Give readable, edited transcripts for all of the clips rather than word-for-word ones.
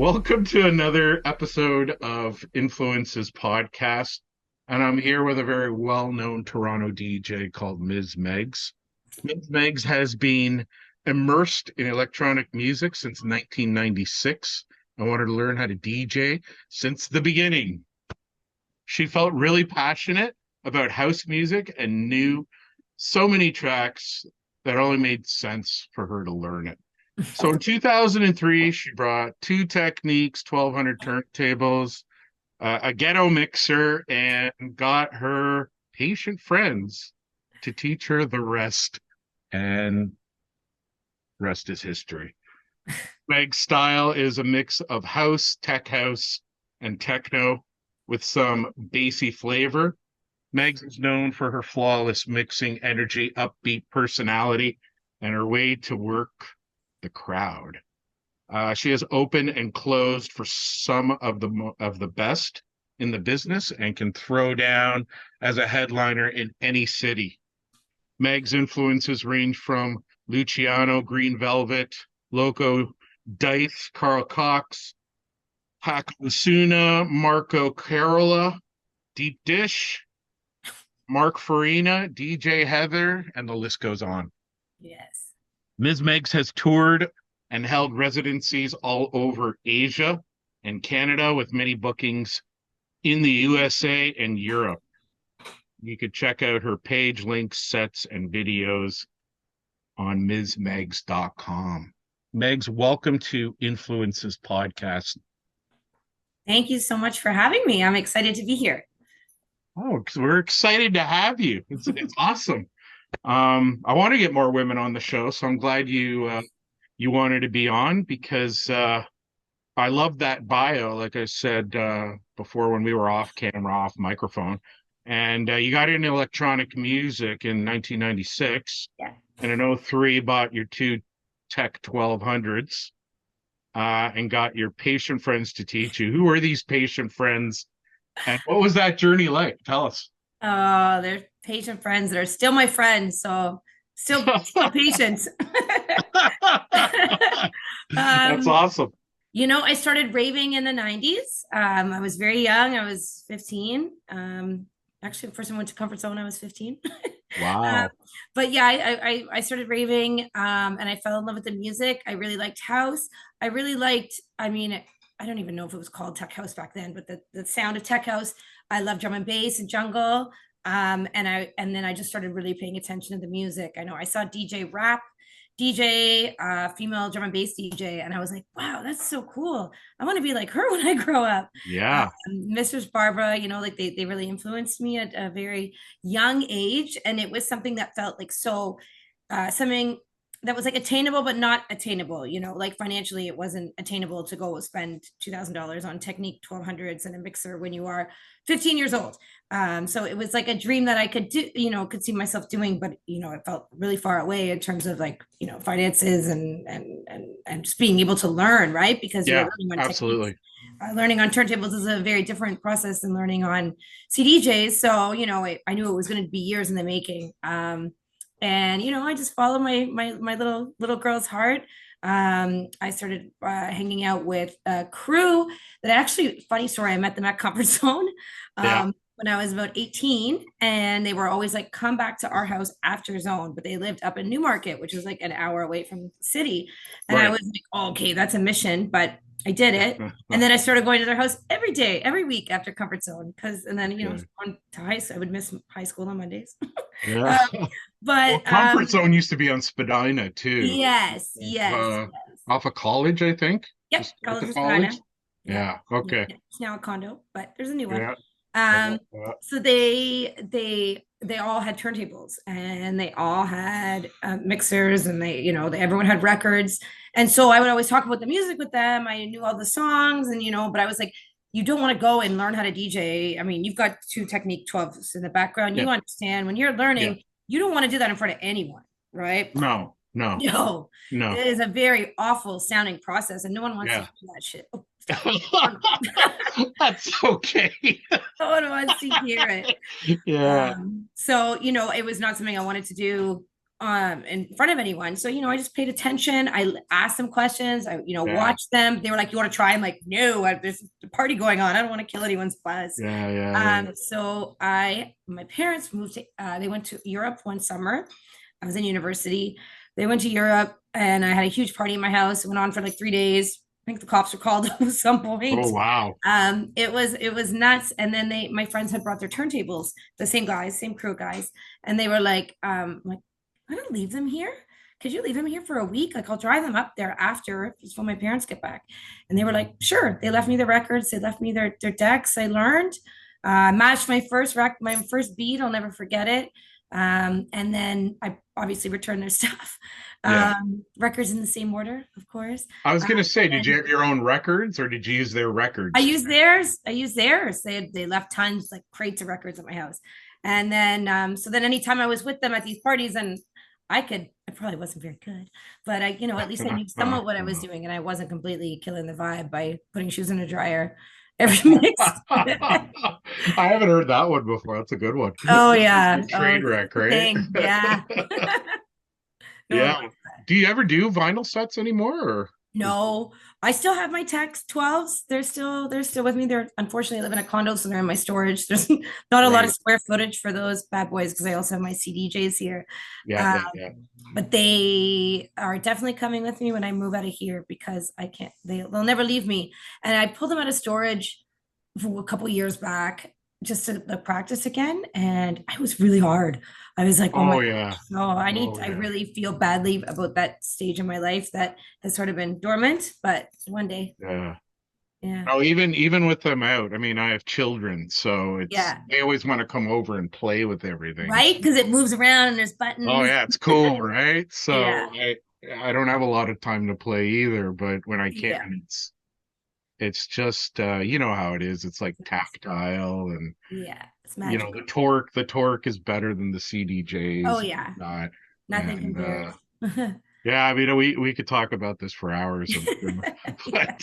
Welcome to another episode of Influences Podcast. And I'm here with a very well-known Toronto DJ called Miz Megs. Miz Megs has been immersed in electronic music since 1996. I wanted to learn how to DJ since the beginning. She felt really passionate about house music and knew so many tracks that only made sense for her to learn it. So in 2003, she brought two Technics, 1200 turntables, a ghetto mixer, and got her patient friends to teach her the rest. And rest is history. Meg's style is a mix of house, tech house, and techno with some bassy flavor. Megs is known for her flawless mixing, energy, upbeat personality, and her way to work the crowd. She has opened and closed for some of the best in the business and can throw down as a headliner in any city. Meg's influences range from Luciano, Green Velvet, Loco Dice, Carl Cox, Paco Osuna, Marco Carola, Deep Dish, Mark Farina, DJ Heather, and the list goes on. Yes. Ms. Megs has toured and held residencies all over Asia and Canada with many bookings in the USA and Europe. You could check out her page, links, sets, and videos on msmegs.com. Megs, welcome to Influences Podcast. Thank you so much for having me. I'm excited to be here. Oh, we're excited to have you. It's awesome. I want to get more women on the show, so I'm glad you wanted to be on because I love that bio, like I said before when we were off camera, off microphone. And you got into electronic music in 1996, Yeah. and in 2003 bought your two Tech 1200s and got your patient friends to teach you. Who were these patient friends, and what was that journey like? Tell us. They're patient friends that are still my friends, so still patient. That's awesome. I started raving in the 90s. I was very young. I was 15. Actually, the first time I went to Comfort Zone, I was 15. Wow. But yeah, I started raving and I fell in love with the music. I really liked house. I really liked, I don't even know if it was called tech house back then, but the sound of tech house. I love drum and bass and jungle. And then I just started really paying attention to the music. I know I saw DJ, female drum and bass DJ, and I was like, wow, that's so cool. I want to be like her when I grow up. Yeah. Mistress Barbara, like they really influenced me at a very young age, and it was something that felt like something that was like attainable but not attainable. Like financially it wasn't attainable to go spend $2,000 on Technique 1200s and a mixer when you are 15 years old. So it was like a dream that I could do, could see myself doing, but it felt really far away in terms of like finances and just being able to learn, right? Because Yeah, you're learning on absolutely. Techniques. Learning on turntables is a very different process than learning on CDJs. So I knew it was going to be years in the making. And I just followed my little girl's heart. I started hanging out with a crew that actually, funny story, I met them at Comfort Zone Yeah. when I was about 18, and they were always like, come back to our house after Zone, but they lived up in Newmarket, which was like an hour away from the city. And I Right. was like, oh, okay, that's a mission, but I did it. And then I started going to their house every day, every week after Comfort Zone. And then, Okay. on to high school, I would miss high school on Mondays. Yeah. Well, But Comfort Zone used to be on Spadina too. yes, Uh, yes. off of college, I think. Yep, Just at college the of Spadina. college. Yeah. Yeah. Okay. It's now a condo, but there's a new one. Yeah. So they all had turntables and they all had mixers, and everyone had records. And so I would always talk about the music with them. I knew all the songs, and but I was like, you don't want to go and learn how to DJ. I mean, you've got two Technique 12s in the background. Yeah. You understand when you're Yeah. learning, you don't want to do that in front of anyone, right? No. No. No, No. it is a very awful sounding process, and no one wants to Yeah. hear that shit. Oh, That's okay. no one wants to hear it. Yeah. So it was not something I wanted to do in front of anyone. So, I just paid attention. I asked them questions. I, Yeah. watched them. They were like, "You want to try?" I'm like, "No, there's a party going on. I don't want to kill anyone's buzz." Yeah. Yeah. Yeah. So my parents moved to, they went to Europe one summer. I was in university. They went to Europe and I had a huge party in my house. It went on for like 3 days. I think the cops were called at some point. Oh, wow. It was nuts. And then my friends had brought their turntables, the same guys, same crew guys, and they were like, I don't leave them here. Could you leave them here for a week? Like I'll drive them up there after just when my parents get back. And they were like, sure. They left me the records. They left me their decks. I learned. Matched my first beat. I'll never forget it. And then I obviously returned their stuff. Yeah. Records in the same order, of course. I was going to say, did you And have your own records or did you use their I records? used theirs. I used theirs. They left tons, like crates of records at my house. And then so then anytime I was with them at these parties, and I probably wasn't very good, but at least I knew somewhat what I was doing, and I wasn't completely killing the vibe by putting shoes in a dryer every mix. I haven't heard that one before. That's a good one. Oh yeah. Oh, Train it's wreck, the right? thing. Yeah. No one Yeah. likes that. Do you ever do vinyl sets anymore? Or No, I still have my Tex 12s. They're still with me. They're unfortunately I live in a condo, so they're in my storage. There's not a lot of right. square footage for those bad boys because I also have my CDJs here. Yeah, Um, yeah, yeah. but they are definitely coming with me when I move out of here because I can't. They'll never leave me. And I pulled them out of storage for a couple years back just to like, practice again, and I was really hard. I was like, oh my Oh gosh, yeah. no, Oh I yeah. really feel badly about that stage in my life that has sort of been dormant, but one day, Yeah. yeah, Oh, even with them out. I mean, I have children, so it's yeah, they always want to come over and play with everything. right, because it moves around and there's Oh buttons. yeah, it's cool, right? Yeah, So I don't have a lot of time to play either, but when I yeah, can, it's just you know how it is. It's like tactile and yeah, it's the magical. torque is better than the Oh CDJs yeah, not. nothing And compares. yeah, I mean we could talk about this for hours, I'm sure. Yeah.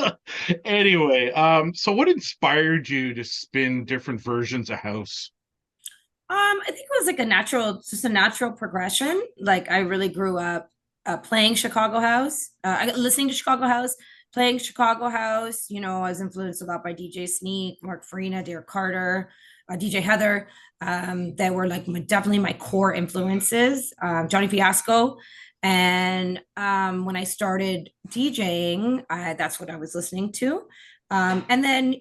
But anyway, so what inspired you to spin different versions of house? I think it was like just a natural progression. Like I really grew up playing Chicago House, listening to Chicago House, playing Chicago House. I was influenced a lot by DJ Sneak, Mark Farina, Derek Carter, DJ Heather. That were like definitely my core influences. Johnny Fiasco. And when I started DJing, that's what I was listening to. And then,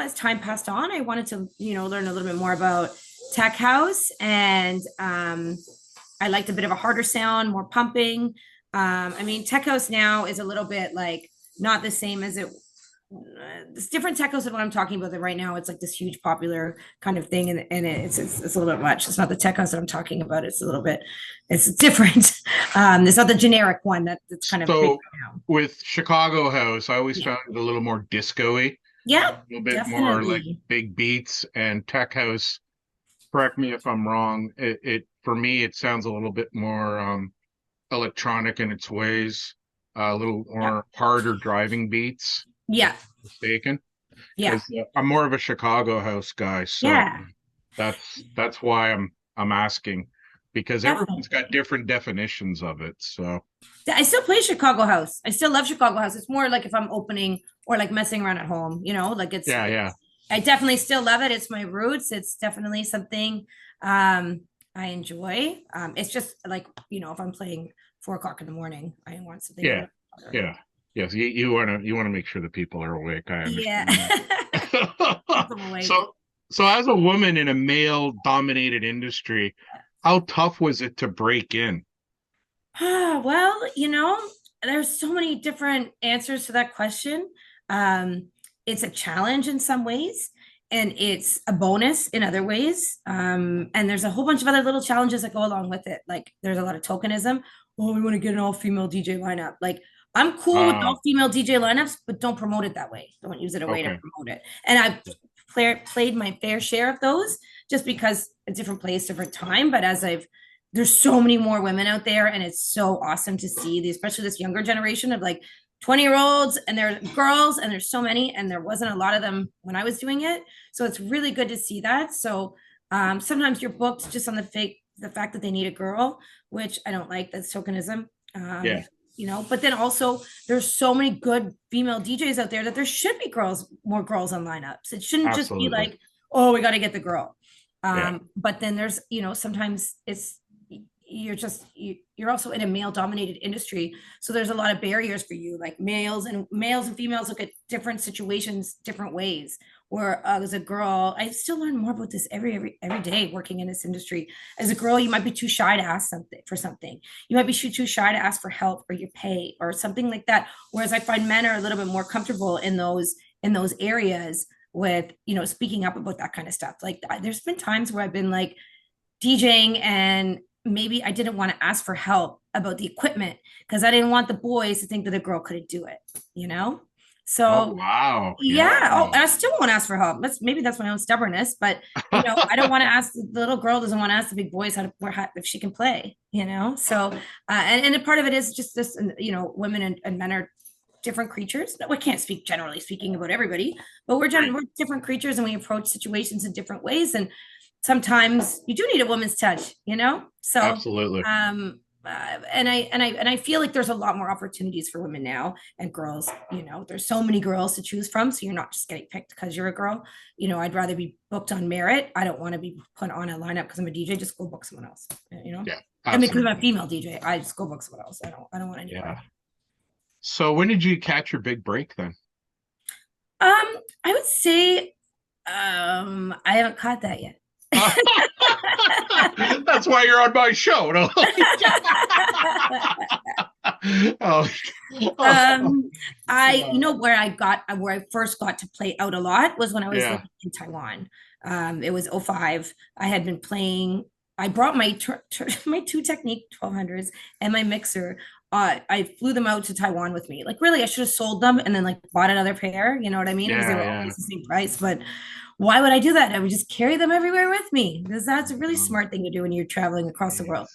as time passed on, I wanted to, learn a little bit more about tech house, and I liked a bit of a harder sound, more pumping. I mean, tech house now is a little bit like not the same as it's different tech house than what I'm talking about. That right now it's like this huge popular kind of thing, and it's a little bit much. It's not the tech house that I'm talking about. It's different. It's not the generic one that's kind of big So right now. with Chicago House, I always Yeah, found it a little more disco-y, a yeah, little bit more like definitely. big beats, and Tech House, correct me if I'm wrong, it for me it sounds a little bit more electronic in its ways, a little Yeah, more harder driving beats, if yeah, I'm mistaken, yeah, because I'm more of a Chicago House guy, so yeah, that's why I'm asking, because everyone's got definitely. different definitions of it. So I still play Chicago House. I still love Chicago House. It's more like if I'm opening or like messing around at home, like yeah, yeah. I definitely still love it. It's my roots. It's definitely something I enjoy. It's just like, if I'm playing 4 o'clock in the morning, I want something a Yeah, little harder. yeah, yes. You want to make sure the people are awake. I Yeah. understand that. Keep them awake. So as a woman in a male-dominated industry, how tough was it to break in? Well, there's so many different answers to that question. It's a challenge in some ways, and it's a bonus in other ways. And there's a whole bunch of other little challenges that go along with it. Like there's a lot of tokenism. Oh, we want to get an all-female DJ lineup. Like I'm cool with Uh, all-female DJ lineups, but don't promote it that way. Don't use it a way to okay. promote it. And I've played my fair share of those just because a different place, different time. But there's so many more women out there, and it's so awesome to see, especially this younger generation of like 20-year-olds, and they're girls, and there's so many, and there wasn't a lot of them when I was doing it. So it's really good to see that. So sometimes you're booked just on the the fact that they need a girl, which I don't like. That's tokenism. Yeah, But then also there's so many good female DJs out there that there should be more girls on lineups. It shouldn't just be absolutely. like, oh, we got to get the girl. Yeah, But then there's, sometimes you're also in a male dominated industry. So there's a lot of barriers for you, like males and females look at different situations different ways. Where as a girl, I still learn more about this every day working in this industry. As a girl, you might be too shy to ask something. You might be too shy to ask for help or your pay or something like that. Whereas I find men are a little bit more comfortable in those areas with speaking up about that kind of stuff. Like there's been times where I've been like DJing and maybe I didn't want to ask for help about the equipment because I didn't want the boys to think that a girl couldn't do it, you know? oh So wow, yeah. yeah. Oh, and I still won't ask for help. That's my own stubbornness, but I don't want to ask the little girl doesn't want to ask the big boys if she can play, So and a part of it is just this, women and men are different creatures. We can't speak generally speaking about everybody, but we're different creatures and we approach situations in different ways. And sometimes you do need a woman's touch, So Absolutely. and I feel like there's a lot more opportunities for women now and girls. There's so many girls to choose from, so you're not just getting picked because you're a girl. I'd rather be booked on merit. I don't want to be put on a lineup because I'm a DJ. Just go book someone else. Yeah, I mean, because I'm a absolutely. female DJ, I just go book someone else. I don't want any part. Yeah. So when did you catch your big break then? I would say, I haven't caught that yet. That's why you're on my show. No? Oh, Where I first got to play out a lot was when I was yeah, living in Taiwan. It was '05. I had been playing. I brought my my two Technique 1200s and my mixer. I flew them out to Taiwan with me. Like really, I should have sold them and then like bought another pair. You know what I mean? Because they yeah, were yeah. always the same price. But why would I do that? I would just carry them everywhere with me because that's a really smart thing to do when you're traveling across the world.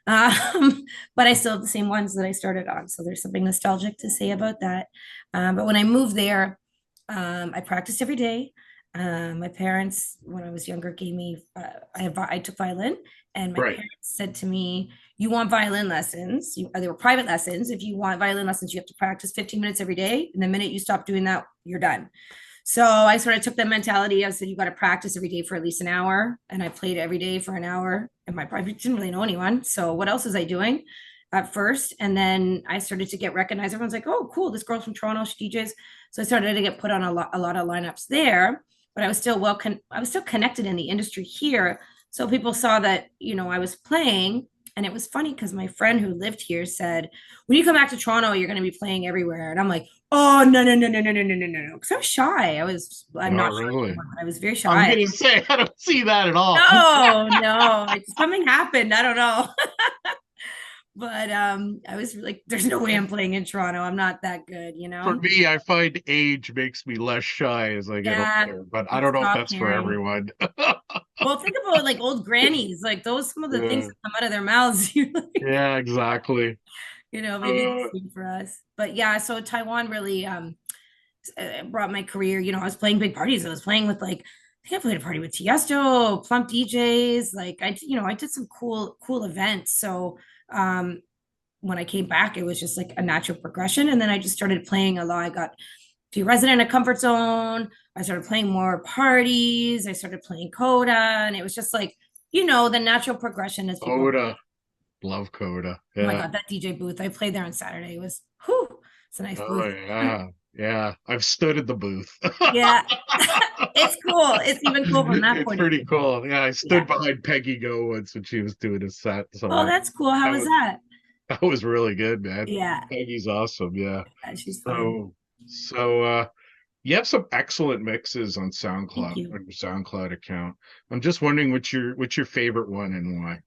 Yes. But I still have the same ones that I started on. So there's something nostalgic to say about that. But when I moved there, I practiced every day. My parents, when I was younger, gave me, I took violin, and my Right. parents said to me, you want violin lessons? They were private lessons. If you want violin lessons, you have to practice 15 minutes every day. And the minute you stop doing that, you're done. So I sort of took that mentality. I said, you got to practice every day for at least an hour. And I played every day for an hour. And I didn't really know anyone. So what else was I doing at first? And then I started to get recognized. Everyone's like, oh, cool. This girl's from Toronto. She DJs. So I started to get put on a lot of lineups there. But I was still I was still connected in the industry here. So people saw that, I was playing. And it was funny because my friend who lived here said, when you come back to Toronto, you're going to be playing everywhere. And I'm like, oh, no, no, no, no, no, no, no, no, no, no. Because I'm shy. I'm Oh, not shy really? anymore, but I was very I was shy. gonna say I don't see that at all. No, no, something happened. I don't know. But I was like, there's no way I'm playing in Toronto. I'm not that good, For me, I find age makes me less shy as I get Yeah, older, but I it's don't know if soft that's for hearing. everyone. Well, think about like old grannies, like those some of the things Yeah, that come out of their mouths. You like, yeah, exactly. maybe the Uh, same for us. But yeah, so Taiwan really brought my career. I was playing big parties. I was playing with like I think I played a party with Tiesto, Plump DJs. Like I did some cool events. So when I came back, it was just like a natural progression. And then I just started playing a lot. I got to be resident in a comfort zone. I started playing more parties. I started playing Coda. And it was just like, the natural progression as people. Coda, love Coda. Oh my Yeah. God, that DJ booth. I played there on Saturday. It was whew, it's a nice Oh booth. yeah, yeah. I've stood at the booth. Yeah. It's cool. It's even cool from that It's point of pretty view. cool. Yeah, I Yeah. stood behind Peggy Go once when she was doing a set. Oh, that's cool. How That was was that? that was really good, man. Yeah. Peggy's awesome. Yeah. She's fun. So you have some excellent mixes on Thank SoundCloud you. on your SoundCloud account. I'm just wondering what's your favorite one and why?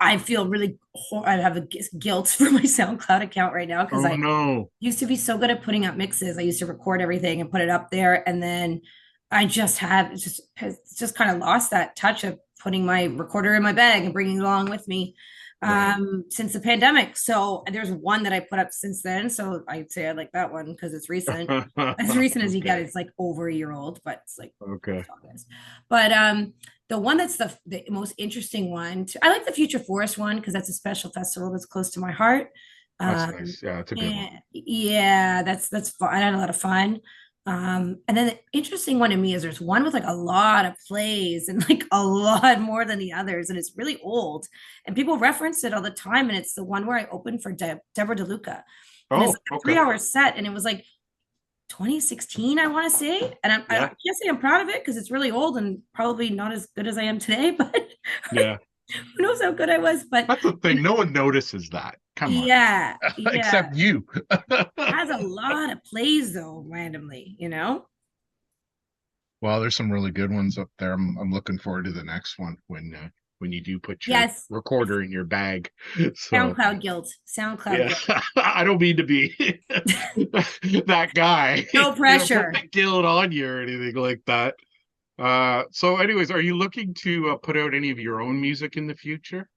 I feel really, I have a guilt for my SoundCloud account right now because Oh I no. used to be so good at putting up mixes. I used to record everything and put it up there. And then I just have it's just kind of lost that touch of putting my recorder in my bag and bringing it along with me Right. since the pandemic. So there's one that I put up since then. So I'd say I like that one because it's recent. As recent as you get, Okay. it's like over a year old, but it's like Okay. but the one that's the most interesting one, I like the Future Forest one because that's a special festival that's close to my heart. That's Um, nice. Yeah, it's a good one. and yeah, that's fun. I had a lot of fun. And then the interesting one to me is there's one with like a lot of plays and like a lot more than the others, and it's really old. And people reference it all the time. And it's the one where I opened for Deborah DeLuca, and it's Oh, like a okay. 3 hour set, and it was like 2016, I want to say. And I Yeah, can't say I'm proud of it because it's really old and probably not as good as I am today, but yeah. who knows how good I was. But That's the thing. No one notices that. Come on. yeah, yeah. Except you. Has a lot of plays though, randomly, you know? Well, there's some really good ones up there. I'm looking forward to the next one when you do put your Yes. recorder in your bag. So SoundCloud guilt. SoundCloud yeah, guilt. I don't mean to be that guy. No Put pressure. the guilt on you or anything like that. So anyways, are you looking to put out any of your own music in the future?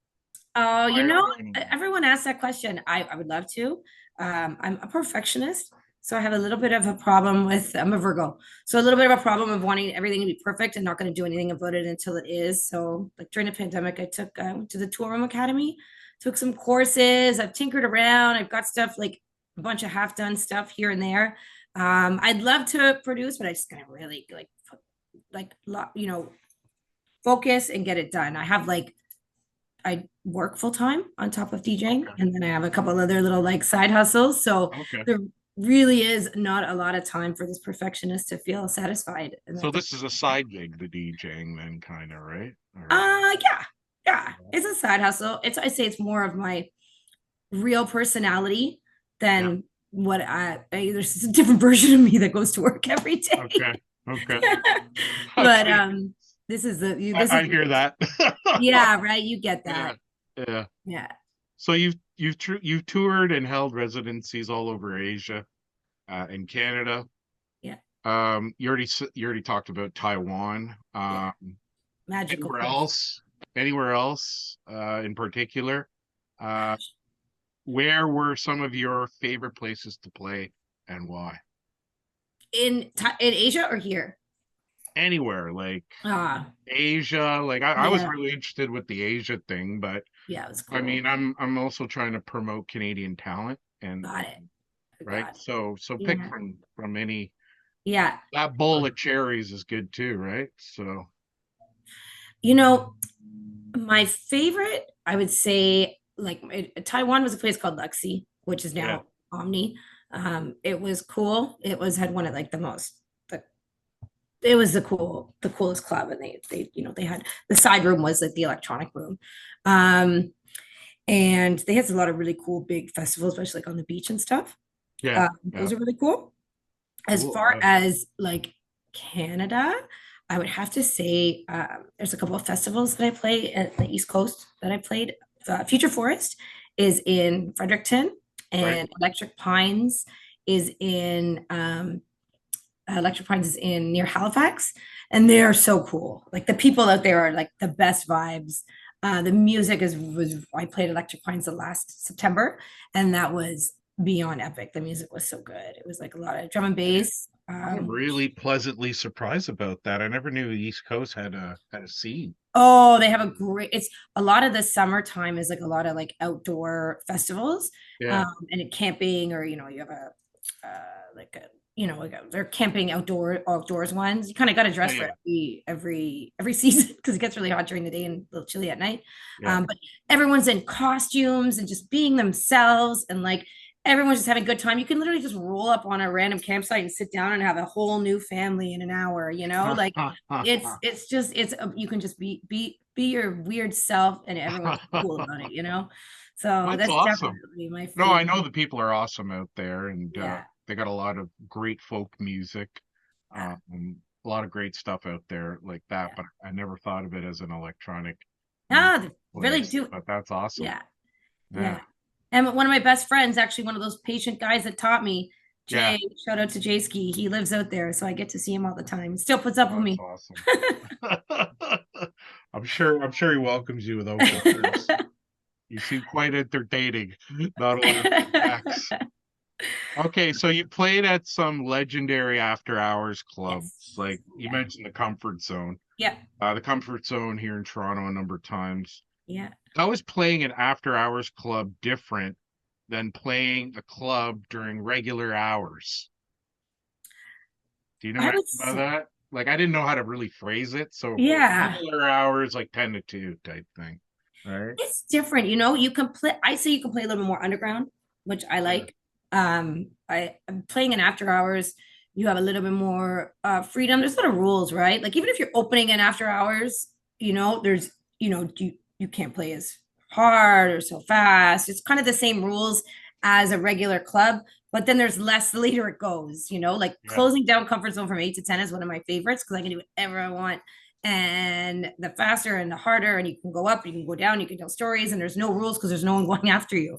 Oh, Hiring? everyone asks that question. I would love to. I'm a perfectionist, so I have a little bit of a problem with, I'm a Virgo, so a little bit of a problem of wanting everything to be perfect and not going to do anything about it until it is. So, like during the pandemic, I went to the Tour Room Academy, took some courses. I've tinkered around. I've got stuff like a bunch of half done stuff here and there. I'd love to produce, but I just gotta really focus and get it done. I work full time on top of DJing, Okay. and then I have a couple other little like side hustles. So Okay. there really is not a lot of time for this perfectionist to feel satisfied. And So this is a side gig, the DJing, then, kind of, right? Or yeah, yeah, it's a side hustle. I say it's more of my real personality yeah. than there's a different version of me that goes to work every day. Okay. Okay. But Okay. I hear that. yeah, right. You get Yeah. that. Yeah. Yeah. So you've toured and held residencies all over Asia, in Canada. Yeah. You already talked about Taiwan. Yeah. Magical Anywhere place. else? Anywhere else, in particular? Uh, where were some of your favorite places to play and why? In Asia or here? Anywhere, like Ah, Asia. Like I was yeah, really interested with the Asia thing, but yeah, it was I mean, cool. I'm also trying to promote Canadian talent and Got it. right. Got it. So pick Yeah, from any yeah. that bowl of cherries is good too, right? So You know, my favorite, I would say, Taiwan was a place called Luxy, which is yeah, now Omni. It was cool. Had one of like the it was the coolest club, and they had the side room was like the electronic room. Um, and they had a lot of really cool big festivals, especially like on the beach and stuff. yeah, yeah. Those are really cool. As Cool. far as like Canada, I would have to say there's a couple of festivals that I play at the East Coast that I played. Future Forest is in Fredericton, Right. and Electric Pines is in near Halifax, and they are so cool. Like the people out there are like the best vibes. The music was I played Electric Pines the last September, and that was beyond epic. The music was so good. It was like a lot of drum and bass. I'm really pleasantly surprised about that. I never knew the East Coast had a scene. Oh, they have it's a lot of the summertime is like a lot of like outdoor festivals, Yeah. and camping, or you have like a they're camping outdoors ones. You kind of got to Yeah, dress for yeah, it every season because it gets really hot during the day and a little chilly at night. yeah. But everyone's in costumes and just being themselves, and like everyone's just having a good time. You can literally just roll up on a random campsite and sit down and have a whole new family in an hour. Like you can just be your weird self, and everyone's cool about it. So That's that's awesome. definitely my No, I favorite. know the people are awesome out there, and Yeah, they got a lot of great folk music, yeah, a lot of great stuff out there like that. yeah. But I never thought of it as an electronic music Ah, they really place. do. But that's awesome. Yeah, Yeah, yeah. And one of my best friends, actually one of those patient guys that taught me, yeah. Jay, shout out to Jay Ski. He lives out there, so I get to see him all the time. He still puts up with That's me. awesome. I'm sure he welcomes you with open arms. You seem quite entertaining. Not a lot of facts. Okay, so you played at some legendary after hours clubs, Yes. like you Yeah. mentioned the Comfort Zone. Yeah. The Comfort Zone here in Toronto a number of times. Yeah. How is playing an after hours club different than playing a club during regular hours? Do you know I anything would about say, that? Like I didn't know how to really phrase it. So yeah. regular hours like 10 to 2 type thing. Right? It's different, you know. You can play. I say you can play a little bit more underground, which I Yeah. like. I'm playing in after hours. You have a little bit more freedom. There's a lot of rules, right? Like even if you're opening in after hours, there's you can't play as hard or so fast. It's kind of the same rules as a regular club, but then there's less the later it goes. Like Yeah. closing down comfort zone from 8 to 10 is one of my favorites because I can do whatever I want, and the faster and the harder, and you can go up, you can go down, you can tell stories, and there's no rules because there's no one going after you.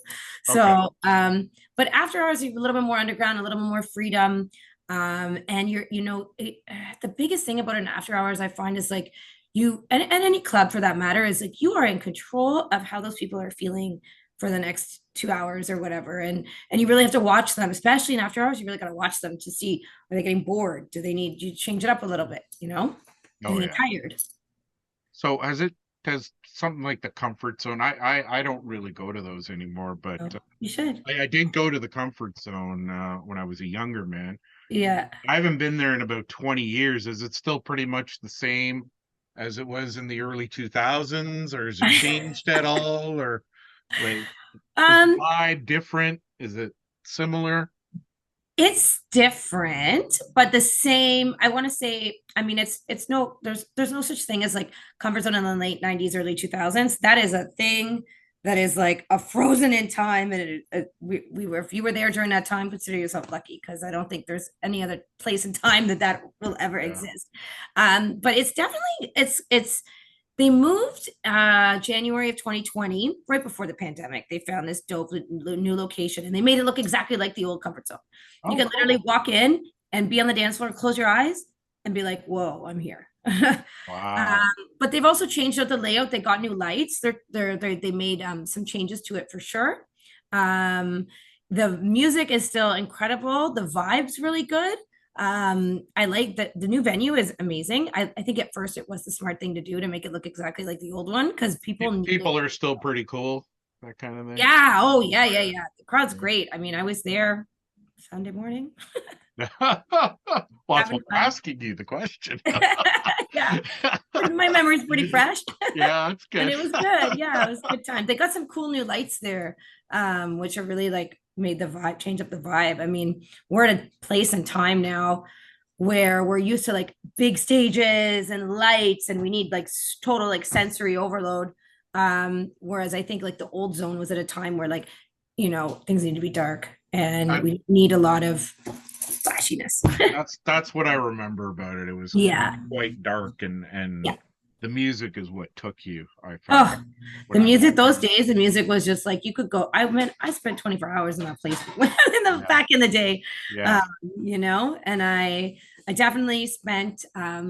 Okay. But after hours you have a little bit more underground, a little bit more freedom. And the biggest thing about an after hours I find is like and any club for that matter is like you are in control of how those people are feeling for the next 2 hours or whatever, and you really have to watch them, especially in after hours. You really got to watch them to see, are they getting bored, do they need you to change it up a little bit, Oh and get yeah. tired. So has something like the Comfort Zone? I don't really go to those anymore, but Oh, you should. I did go to the Comfort Zone when I was a younger man. Yeah. I haven't been there in about 20 years. Is it still pretty much the same as it was in the early 2000s, or has it changed at all? Or like, is the um, vibe different? Is it similar? it's different, but the same. I want to say, I mean, it's no, there's no such thing as like comfort zone in the late 90s, early 2000s. That is a thing that is like a frozen in time. And we were, if you were there during that time, consider yourself lucky, because I don't think there's any other place in time that will ever Yeah. exist. But it's definitely, it's they moved January of 2020, right before the pandemic. They found this dope new location and they made it look exactly like the old comfort zone. You Oh, can literally cool. walk in and be on the dance floor, close your eyes, and be like, whoa, I'm here. Wow. But they've also changed out the layout. They got new lights. They made some changes to it for sure. Um, the music is still incredible. The vibe's really good. I like that the new venue is amazing. I think at first it was the smart thing to do to make it look exactly like the old one because people needed. People are still pretty cool, that kind of thing. Yeah. Oh, yeah, Oh yeah, yeah. yeah. The crowd's great. I mean, I was there Sunday morning Well, that's having what I'm fun. asking you the question. Yeah. My memory's pretty fresh. Yeah, that's And good. it was good. Yeah, it was a good time. They got some cool new lights there, which are really like made the vibe, change up the vibe. I mean, we're at a place and time now where we're used to like big stages and lights, and we need like total like sensory overload. Whereas I think like the old zone was at a time where like, things need to be dark and I, we need a lot of flashiness. that's what I remember about it. It was Yeah. quite dark, and Yeah. the music is what took you, I found, Oh, when the I music walked those in. days, the music was just like you could go. I spent 24 hours in that place in the Yeah, back in the day, yeah. um, and I definitely spent. I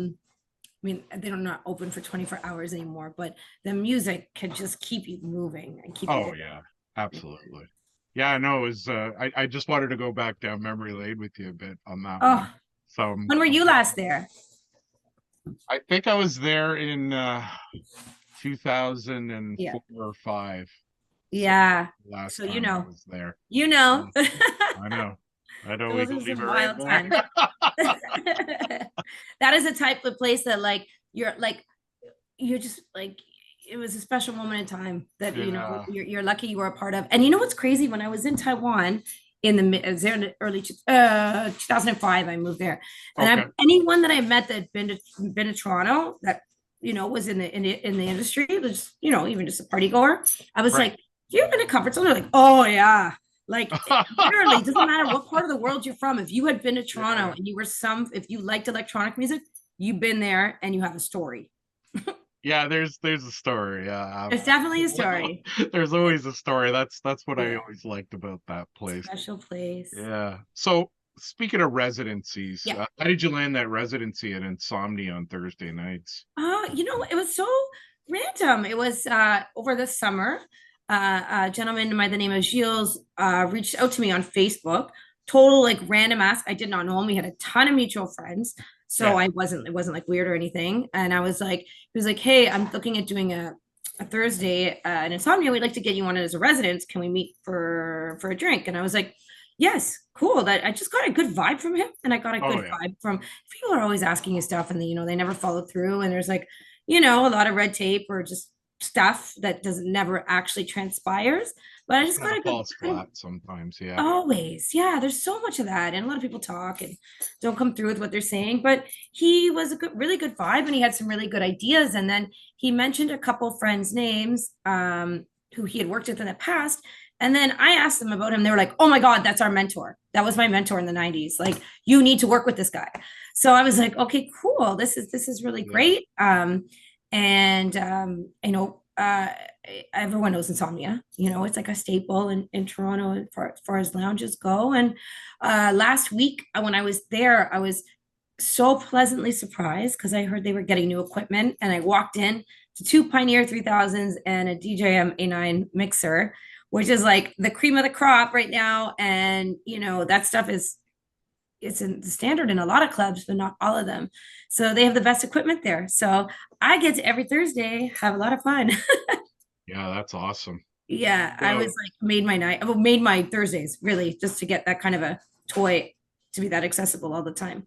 mean, they don't not open for 24 hours anymore, but the music could just keep you moving and keep you Oh there. yeah, absolutely. Yeah, I know. It was I just wanted to go back down memory lane with you a bit on that one. Oh, So when were you last there? I think I was there in Yeah, 2004 or 5. So yeah. last So time I was there. you know, Yeah, I know. I know we those are believe it some right wild back. times. That is a type of place that like you're just like it was a special moment in time that Yeah. you're lucky you were a part of. And you know what's crazy? When I was in Taiwan I was there in the early 2005, I moved there, and Okay. anyone that I met that had been to Toronto that was in the industry, was even just a party goer. I was Right. like, "You've been to comfort zone?" They're like, "Oh yeah." Like literally, it doesn't matter what part of the world you're from. If you had been to Toronto Yeah. and if you liked electronic music, you've been there and you have a story. Yeah, there's a story. Yeah. There's definitely a story. There's always a story. That's what I Yeah. always liked about that place. Special place. Yeah. So speaking of residencies, Yeah. how did you land that residency at Insomnia on Thursday nights? It was so random. It was over the summer. a gentleman by the name of Gilles reached out to me on Facebook. Total like random ask. I did not know him. We had a ton of mutual friends, so Yeah. it wasn't like weird or anything. And I was like, he was like, hey, I'm looking at doing a Thursday an insomnia. We'd like to get you on it as a resident. Can we meet for a drink? And I was like, yes, cool. That I just got a good vibe from him, and I got a Oh good yeah. vibe from people are always asking you stuff, and they never follow through, and there's like a lot of red tape or just stuff that doesn't never actually transpires. But I It just kind got of a good falls kind of flat sometimes. Yeah. always, yeah. There's so much of that, and a lot of people talk and don't come through with what they're saying. But he was a really good vibe, and he had some really good ideas. And then he mentioned a couple friends' names who he had worked with in the past. And then I asked them about him. They were like, "Oh my God, that's our mentor. That was my mentor in the '90s. Like, you need to work with this guy." So I was like, "Okay, cool. This is really Yeah. great." And everyone knows insomnia. It's like a staple in Toronto as far as lounges go. And last week when I was there, I was so pleasantly surprised because I heard they were getting new equipment, and I walked in to two Pioneer 3000s and a DJM A9 mixer, which is like the cream of the crop right now. And that stuff is it's in the standard in a lot of clubs, but not all of them. So they have the best equipment there. So I get to every Thursday have a lot of fun. Yeah, that's awesome. Yeah, I was So like made my Thursdays really just to get that kind of a toy to be that accessible all the time.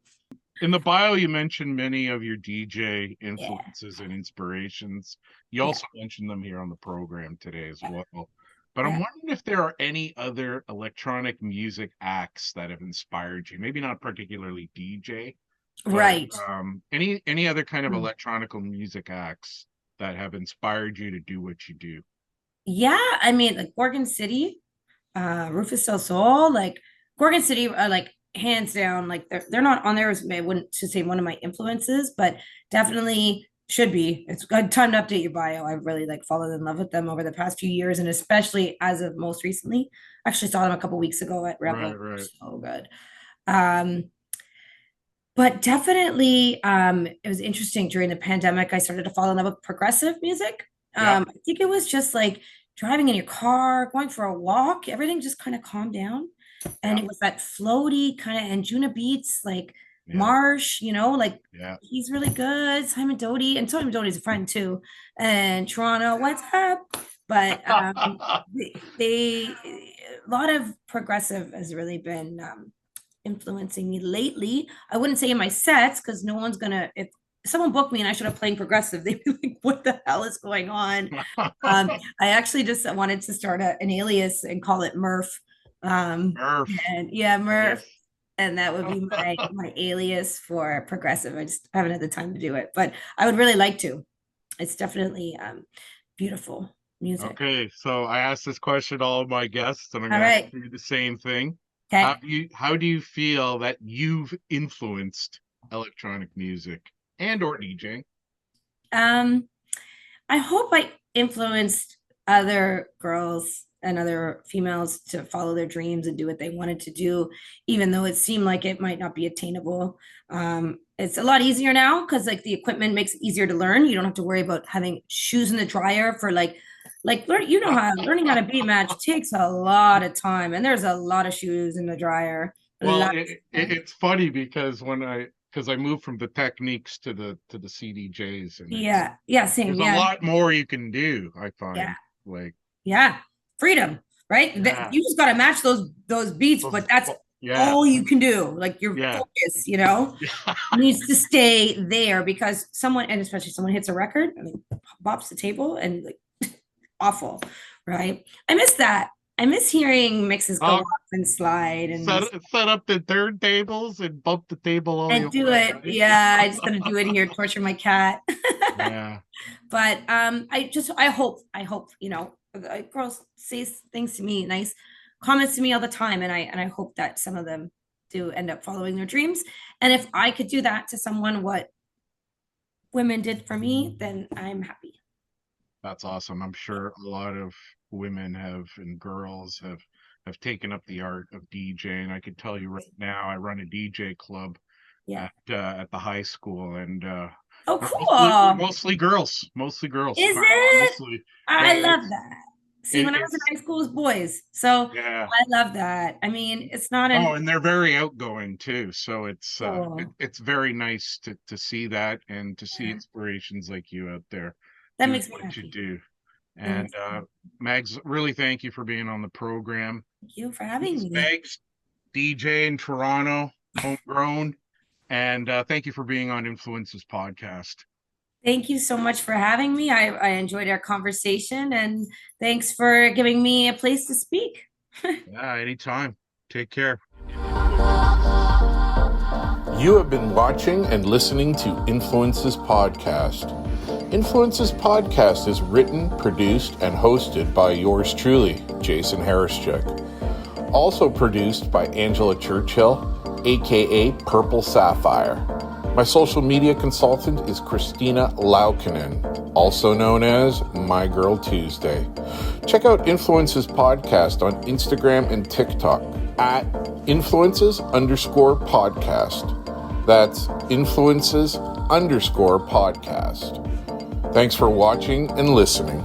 in the bio, you mentioned many of your DJ Yeah, influences and inspirations. You yeah, also mentioned them here on the program today as well. But I'm yeah. wondering if there are any other electronic music acts that have inspired you. Maybe not particularly DJ, but Right. any other kind of Mm. electronical music acts that have inspired you to do what you do. Yeah, I mean, like Gorgon City, Rufus Del Sol, like Gorgon City are like hands down, like they're not on there as I wouldn't to say one of my influences, but definitely should be. It's a time to update your bio. I really like fallen in love with them over the past few years, and especially as of most recently. Actually saw them a couple weeks ago at Right, Rebel. right. So good. Um, but definitely it was interesting during the pandemic. I started to fall in love with progressive music. Yeah. I think it was just like driving in your car, going for a walk, everything just kind of calmed down. And Yeah. it was that floaty kind of Anjuna beats, like Yeah. Marsh, like Yeah. he's really good. Simon Doty, and Simon Doty's a friend too. And Toronto, what's up? But a lot of progressive has really been influencing me lately. I wouldn't say in my sets because no one's gonna if someone booked me and I should have playing progressive, they'd be like, what the hell is going on? I actually just wanted to start an alias and call it Murph. Murph. And yeah, Murph. Nice. And that would be my alias for progressive. I just haven't had the time to do it, but I would really like to. It's definitely beautiful music. Okay, so I asked this question to all of my guests, and I'm All gonna ask right. you the same thing. Okay. How do you feel that you've influenced electronic music and or DJing? Um, I hope I influenced other girls and other females to follow their dreams and do what they wanted to do, even though it seemed like it might not be attainable. It's a lot easier now because like the equipment makes it easier to learn. You don't have to worry about having shoes in the dryer for how learning how to beat match takes a lot of time, and there's a lot of shoes in the dryer. A Well, lot of time. it's funny because I moved from the Techniques to the CDJs, and Yeah, yeah, same. there's a Yeah, lot more you can do, I yeah. find. Like, Yeah, freedom, right? yeah, You just got to match those beats, but that's yeah, all you can do. Like your yeah, focus, yeah. needs to stay there because someone, and especially someone hits a record, I mean, bops the table and like awful, right? I miss that. I miss hearing mixes go Uh, off and slide set up the turntables and bump the table all and you do want, it. right? Yeah, I just gotta do it here, torture my cat. Yeah. But I hope girls say things to me, nice comments to me all the time, and I hope that some of them do end up following their dreams. And if I could do that to someone, what women did for me, then I'm happy. That's awesome. I'm sure a lot of women have and girls have taken up the art of DJing. I could tell you right now, I run a DJ club Yeah. at the high school, and Oh, we're mostly cool. mostly girls, mostly girls, Is it? mostly. I Yeah, love that. See, when I was in It's high school, it was boys. So yeah. I love that. I mean, it's not Oh, an and they're very outgoing too. So cool. it's very nice to see that and to see Yeah. inspirations like you out there That doing makes me what you happy. do. That And makes me happy. Mags, really thank you for being on the program. Thank you for having Miss me. Megs, DJ in Toronto, homegrown, and thank you for being on Influences podcast. Thank you so much for having me. I enjoyed our conversation and thanks for giving me a place to speak. Yeah, anytime. Take care. You have been watching and listening to Influences Podcast. Influences Podcast is written, produced, and hosted by yours truly, Jason Harrischuk. Also produced by Angela Churchill, aka Purple Sapphire. My social media consultant is Christina Laukinen, also known as My Girl Tuesday. Check out Influences Podcast on Instagram and TikTok at influences_podcast. That's influences_podcast. Thanks for watching and listening.